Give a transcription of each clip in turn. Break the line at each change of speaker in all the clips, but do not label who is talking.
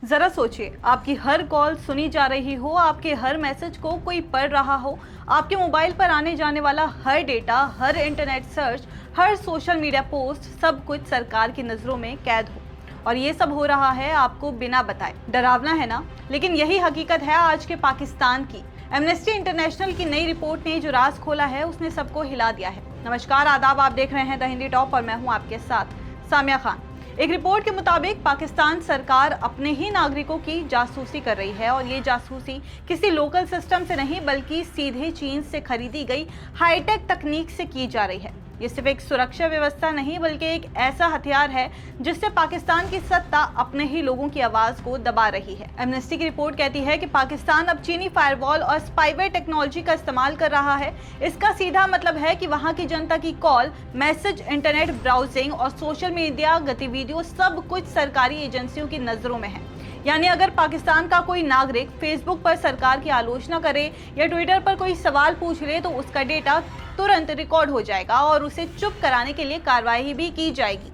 जरा सोचिए, आपकी हर कॉल सुनी जा रही हो, आपके हर मैसेज को कोई पढ़ रहा हो, आपके मोबाइल पर आने जाने वाला हर डेटा, हर इंटरनेट सर्च, हर सोशल मीडिया पोस्ट, सब कुछ सरकार की नजरों में कैद हो। और ये सब हो रहा है आपको बिना बताए। डरावना है ना? लेकिन यही हकीकत है आज के पाकिस्तान की। एमनेस्टी इंटरनेशनल की नई रिपोर्ट ने जो राज खोला है उसने सबको हिला दिया है। नमस्कार, आदाब, आप देख रहे हैं द हिंदी टॉप और मैं हूं आपके साथ सामिया खान। एक रिपोर्ट के मुताबिक पाकिस्तान सरकार अपने ही नागरिकों की जासूसी कर रही है और ये जासूसी किसी लोकल सिस्टम से नहीं बल्कि सीधे चीन से खरीदी गई हाईटेक तकनीक से की जा रही है। ये सिर्फ एक सुरक्षा व्यवस्था नहीं बल्कि एक ऐसा हथियार है जिससे पाकिस्तान की सत्ता अपने ही लोगों की आवाज को दबा रही है। एमनेस्टी की रिपोर्ट कहती है कि पाकिस्तान अब चीनी फायरवॉल और स्पाईवेयर टेक्नोलॉजी का इस्तेमाल कर रहा है। इसका सीधा मतलब है कि वहां की जनता की कॉल, मैसेज, इंटरनेट ब्राउजिंग और सोशल मीडिया गतिविधियों सब कुछ सरकारी एजेंसियों की नजरों में है। यानी अगर पाकिस्तान का कोई नागरिक फेसबुक पर सरकार की आलोचना करे या ट्विटर पर कोई सवाल पूछ ले तो उसका डेटा तुरंत रिकॉर्ड हो जाएगा और उसे चुप कराने के लिए कार्रवाई भी की जाएगी।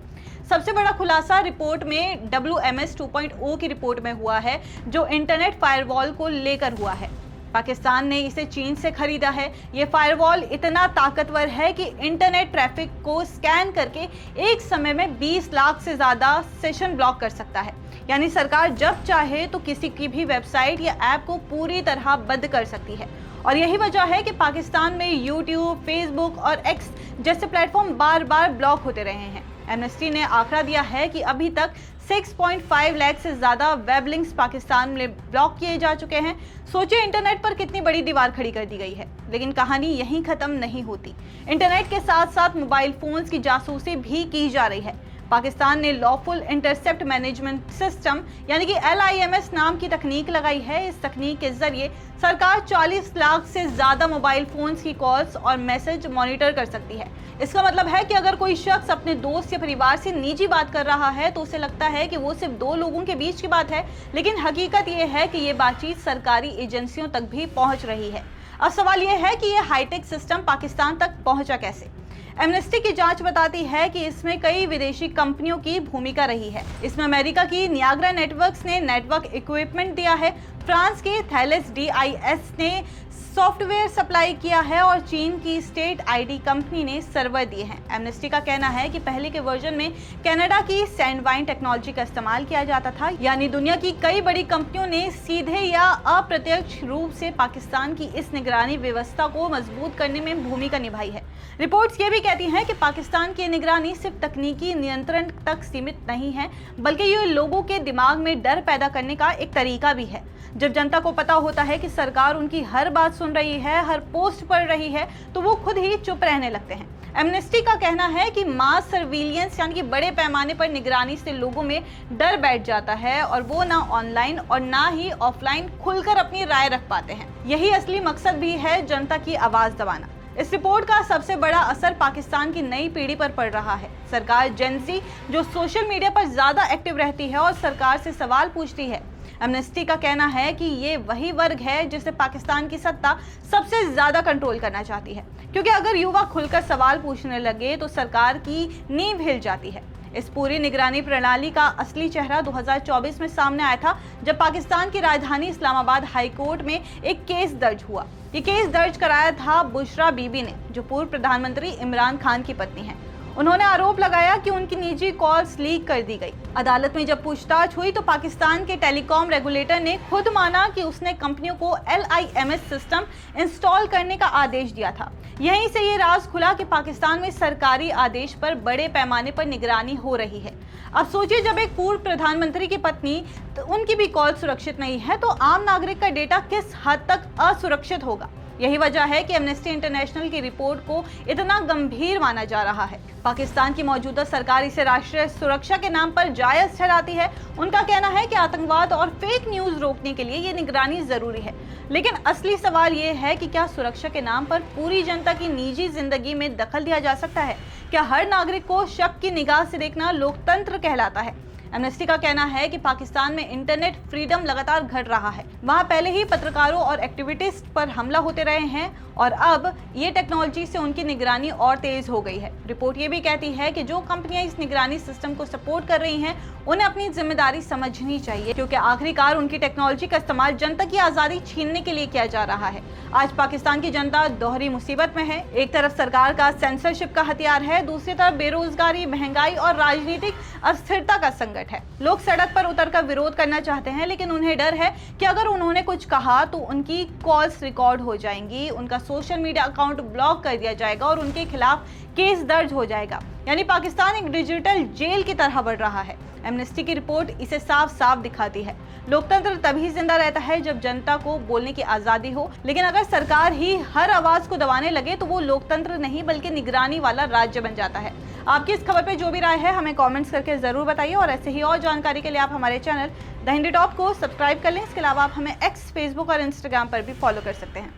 सबसे बड़ा खुलासा रिपोर्ट में WMS 2.0 की रिपोर्ट में हुआ है, जो इंटरनेट फायरवॉल को लेकर हुआ है। पाकिस्तान ने इसे चीन से खरीदा है। ये फायरवॉल इतना ताकतवर है कि इंटरनेट ट्रैफिक को स्कैन करके एक समय में 20 लाख से ज्यादा सेशन ब्लॉक कर सकता है। यानी सरकार जब चाहे तो किसी की भी वेबसाइट या ऐप को पूरी तरह बंद कर सकती है। और यही वजह है कि पाकिस्तान में यूट्यूब, फेसबुक और एक्स जैसे प्लेटफॉर्म बार बार ब्लॉक होते रहे हैं। एमनेस्टी ने आंकड़ा दिया है कि अभी तक 6.5 लाख से ज्यादा वेब लिंक्स पाकिस्तान में ब्लॉक किए जा चुके हैं। सोचिए इंटरनेट पर कितनी बड़ी दीवार खड़ी कर दी गई है। लेकिन कहानी यहीं खत्म नहीं होती। इंटरनेट के साथ साथ मोबाइल फोन्स की जासूसी भी की जा रही है। पाकिस्तान ने लॉफुल इंटरसेप्ट मैनेजमेंट सिस्टम यानी कि LIMS नाम की तकनीक लगाई है। इस तकनीक के जरिए सरकार 40 लाख से ज्यादा मोबाइल फोन्स की कॉल्स और मैसेज मॉनिटर कर सकती है। इसका मतलब है कि अगर कोई शख्स अपने दोस्त या परिवार से निजी बात कर रहा है तो उसे लगता है कि वो सिर्फ दो लोगों के बीच की बात है, लेकिन हकीकत ये है कि ये बातचीत सरकारी एजेंसियों तक भी पहुंच रही है। अब सवाल ये है कि ये हाईटेक सिस्टम पाकिस्तान तक पहुंचा कैसे? एमनेस्टी की जांच बताती है कि इसमें कई विदेशी कंपनियों की भूमिका रही है। इसमें अमेरिका की नियाग्रा नेटवर्क्स ने नेटवर्क इक्विपमेंट दिया है, फ्रांस के थैलेस DIS ने सॉफ्टवेयर सप्लाई किया है और चीन की स्टेट ID कंपनी ने सर्वर दिए हैं। एमनेस्टी का कहना है कि पहले के वर्जन में कनाडा की सैंडवाइन टेक्नोलॉजी का इस्तेमाल किया जाता था। यानी दुनिया की कई बड़ी कंपनियों ने सीधे या अप्रत्यक्ष रूप से पाकिस्तान की इस निगरानी व्यवस्था को मजबूत करने में भूमिका निभाई है। रिपोर्ट्स ये भी कहती हैं कि पाकिस्तान की निगरानी सिर्फ तकनीकी नियंत्रण तक सीमित नहीं है बल्कि ये लोगों के दिमाग में डर पैदा करने का एक तरीका भी है। जब जनता को पता होता है कि सरकार उनकी हर बात सुन रही है, हर पोस्ट पढ़ रही है, तो वो खुद ही चुप रहने लगते हैं। एमनेस्टी का कहना है कि मास सर्विलियंस यानी कि बड़े पैमाने पर निगरानी से लोगों में डर बैठ जाता है और वो ना ऑनलाइन और ना ही ऑफलाइन खुलकर अपनी राय रख पाते हैं। यही असली मकसद भी है, जनता की आवाज दबाना। इस रिपोर्ट का सबसे बड़ा असर पाकिस्तान की नई पीढ़ी पर पड़ रहा है। सरकार जेनजी जो सोशल मीडिया पर ज्यादा एक्टिव रहती है और सरकार से सवाल पूछती है। एमनेस्टी का कहना है कि ये वही वर्ग है जिसे पाकिस्तान की सत्ता सबसे ज्यादा कंट्रोल करना चाहती है, क्योंकि अगर युवा खुलकर सवाल पूछने लगे तो सरकार की नींव हिल जाती है। इस पूरी निगरानी प्रणाली का असली चेहरा 2024 में सामने आया था, जब पाकिस्तान की राजधानी इस्लामाबाद हाई कोर्ट में एक केस दर्ज हुआ। ये केस दर्ज कराया था बुशरा बीबी ने, जो पूर्व प्रधानमंत्री इमरान खान की पत्नी है। उन्होंने आरोप लगाया कि उनकी निजी कॉल्स लीक कर दी गई। अदालत में जब पूछताछ हुई तो पाकिस्तान के टेलीकॉम रेगुलेटर ने खुद माना कि उसने कंपनियों को LIMS सिस्टम इंस्टॉल करने का आदेश दिया था। यहीं से ये राज खुला कि पाकिस्तान में सरकारी आदेश पर बड़े पैमाने पर निगरानी हो रही है। अब सोचिए, जब एक पूर्व प्रधानमंत्री की पत्नी तो उनकी भी कॉल सुरक्षित नहीं है, तो आम नागरिक का डेटा किस हद तक असुरक्षित होगा? यही वजह है कि एमनेस्टी इंटरनेशनल की रिपोर्ट को इतना गंभीर माना जा रहा है। पाकिस्तान की मौजूदा सरकार इसे राष्ट्रीय सुरक्षा के नाम पर जायज ठहराती है। उनका कहना है कि आतंकवाद और फेक न्यूज रोकने के लिए ये निगरानी जरूरी है। लेकिन असली सवाल ये है कि क्या सुरक्षा के नाम पर पूरी जनता की निजी जिंदगी में दखल दिया जा सकता है? क्या हर नागरिक को शक की निगाह से देखना लोकतंत्र कहलाता है? एमनेस्टी का कहना है कि पाकिस्तान में इंटरनेट फ्रीडम लगातार घट रहा है। वहां पहले ही पत्रकारों और एक्टिविटिस्ट पर हमला होते रहे हैं और अब ये टेक्नोलॉजी से उनकी निगरानी और तेज हो गई है। रिपोर्ट ये भी कहती है कि जो कंपनियां इस निगरानी सिस्टम को सपोर्ट कर रही हैं, उन्हें अपनी जिम्मेदारी समझनी चाहिए, क्योंकि आखिरकार उनकी टेक्नोलॉजी का इस्तेमाल जनता की आज़ादी छीनने के लिए किया जा रहा है। आज पाकिस्तान की जनता दोहरी मुसीबत में है। एक तरफ सरकार का सेंसरशिप का हथियार है, दूसरी तरफ बेरोजगारी, महंगाई और राजनीतिक अस्थिरता का संकट है। लोग सड़क पर उतरकर विरोध करना चाहते हैं, लेकिन उन्हें डर है कि अगर उन्होंने कुछ कहा तो उनकी कॉल्स रिकॉर्ड हो जाएंगी, उनका सोशल मीडिया अकाउंट ब्लॉक कर दिया जाएगा और उनके खिलाफ केस दर्ज हो जाएगा। यानी पाकिस्तान एक डिजिटल जेल की तरह बढ़ रहा है। एमनेस्टी की रिपोर्ट इसे साफ साफ दिखाती है। लोकतंत्र तभी जिंदा रहता है जब जनता को बोलने की आजादी हो, लेकिन अगर सरकार ही हर आवाज को दबाने लगे तो वो लोकतंत्र नहीं बल्कि निगरानी वाला राज्य बन जाता है। आपकी इस खबर पे जो भी राय है हमें कमेंट्स करके जरूर बताइए और ऐसे ही और जानकारी के लिए आप हमारे चैनल द हिंदी टॉप को सब्सक्राइब कर लें। इसके अलावा आप हमें एक्स, फेसबुक और इंस्टाग्राम पर भी फॉलो कर सकते हैं।